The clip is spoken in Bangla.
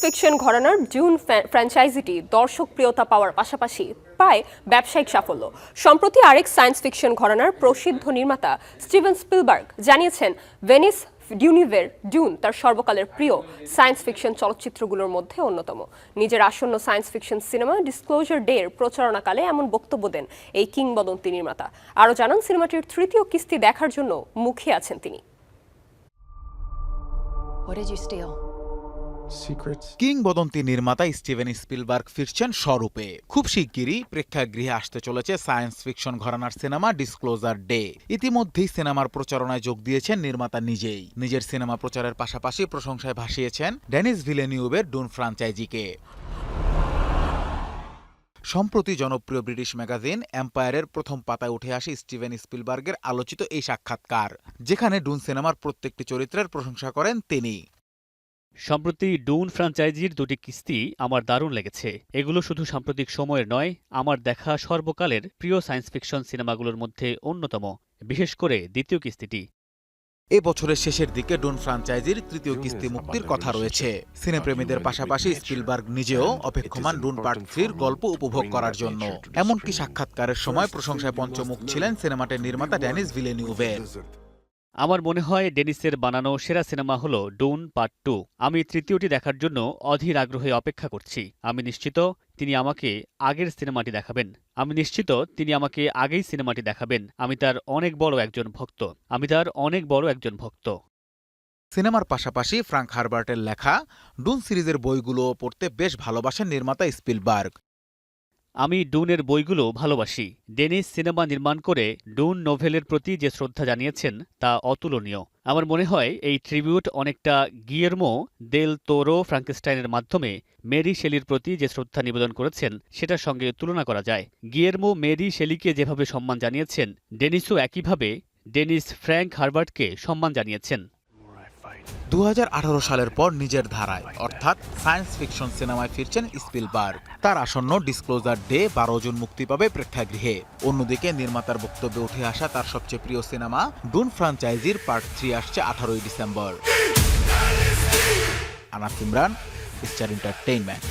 ফিকশন ঘরানার ডিউন ফ্র্যাঞ্চাইজিটি দর্শক প্রিয়তা পাওয়ার পাশাপাশি পায় ব্যবসায়িক সাফল্য। সম্প্রতি আরেক সায়েন্স ফিকশন ঘরানার প্রসিদ্ধ নির্মাতা স্টিভেন স্পিলবার্গ জানিয়েছেন ভেনিস ডিউনিভের ডিউন তার সর্বকালের প্রিয় সায়েন্স ফিকশন চলচ্চিত্রগুলোর মধ্যে অন্যতম। নিজের আসন্ন science fiction cinema disclosure day এর প্রচারণাকালে এমন বক্তব্য দেন এই কিংবদন্তি নির্মাতা। আরও জানান, সিনেমাটির তৃতীয় কিস্তি দেখার জন্য মুখিয়ে আছেন তিনি। কিংবদন্তি নির্মাতা স্টিভেন স্পিলবার্গ ফিরছেন স্বরূপে। খুব শিগগিরই প্রেক্ষাগৃহে আসতে চলেছে সায়েন্স ফিকশন ঘরানার সিনেমা ডিসক্লোজার ডে। ইতিমধ্যেই সিনেমার প্রচারণায় যোগ দিয়েছেন নির্মাতা নিজেই। নিজের সিনেমা প্রচারের পাশাপাশি প্রশংসায় ভাসিয়েছেন ডেনিস ভিলেনিউভের ডুন ফ্র্যাঞ্চাইজিকে। সম্প্রতি জনপ্রিয় ব্রিটিশ ম্যাগাজিন এম্পায়ারের প্রথম পাতায় উঠে আসে স্টিভেন স্পিলবার্গের আলোচিত এই সাক্ষাৎকার, যেখানে ডুন সিনেমার প্রত্যেকটি চরিত্রের প্রশংসা করেন তিনি। সম্প্রতি ডুন ফ্র্যাঞ্চাইজির দুটি কিস্তি আমার দারুণ লেগেছে। এগুলো শুধু সাম্প্রতিক সময়ের নয়, আমার দেখা সর্বকালের প্রিয় সায়েন্স ফিকশন সিনেমাগুলোর মধ্যে অন্যতম, বিশেষ করে দ্বিতীয় কিস্তিটি। এ বছরের শেষের দিকে ডুন ফ্র্যাঞ্চাইজির তৃতীয় কিস্তি মুক্তির কথা রয়েছে। সিনেপ্রেমীদের পাশাপাশি স্পিলবার্গ নিজেও অপেক্ষমান ডুন পার্ট 3-র গল্প উপভোগ করার জন্য। এমনকি সাক্ষাৎকারের সময় প্রশংসায় পঞ্চমুখ ছিলেন সিনেমাটির নির্মাতা ডেনিস ভিলেনিউভের। আমার মনে হয় ডেনিসের বানানো সেরা সিনেমা হলো ডুন পার্ট 2। আমি তৃতীয়টি দেখার জন্য অধীর আগ্রহে অপেক্ষা করছি। আমি নিশ্চিত তিনি আমাকে আগেই সিনেমাটি দেখাবেন। আমি তার অনেক বড় একজন ভক্ত। সিনেমার পাশাপাশি ফ্রাঙ্ক হারবার্টের লেখা ডুন সিরিজের বইগুলো পড়তে বেশ ভালোবাসেন নির্মাতা স্পিলবার্গ। আমি ডুনের বইগুলো ভালোবাসি। ডেনিস সিনেমা নির্মাণ করে ডুন নোভেলের প্রতি যে শ্রদ্ধা জানিয়েছেন তা অতুলনীয়। আমার মনে হয় এই ট্রিবিউট অনেকটা গিয়ের্মো দেল তোরো ফ্রাঙ্কেনস্টাইনের মাধ্যমে মেরি শেলির প্রতি যে শ্রদ্ধা নিবেদন করেছেন সেটার সঙ্গে তুলনা করা যায়। গিয়ের্মো মেরি শেলিকে যেভাবে সম্মান জানিয়েছেন, ডেনিসও একইভাবে ডেনিস ফ্র্যাঙ্ক হারবার্টকে সম্মান জানিয়েছেন। 2018 সালের পর নিজের ধারায় অর্থাৎ সায়েন্স ফিকশন সিনেমায় ফিরছেন স্পিলবার্গ। তার আসন্ন ডিসক্লোজার ডে 12 জুন মুক্তি পাবে প্রেক্ষাগৃহে। অন্যদিকে নির্মাতার বক্তব্যে উঠে আসা তার সবচেয়ে প্রিয় সিনেমা ডুন ফ্র্যাঞ্চাইজির পার্ট 3 আসছে 18 December. Anas Imran, star entertainment.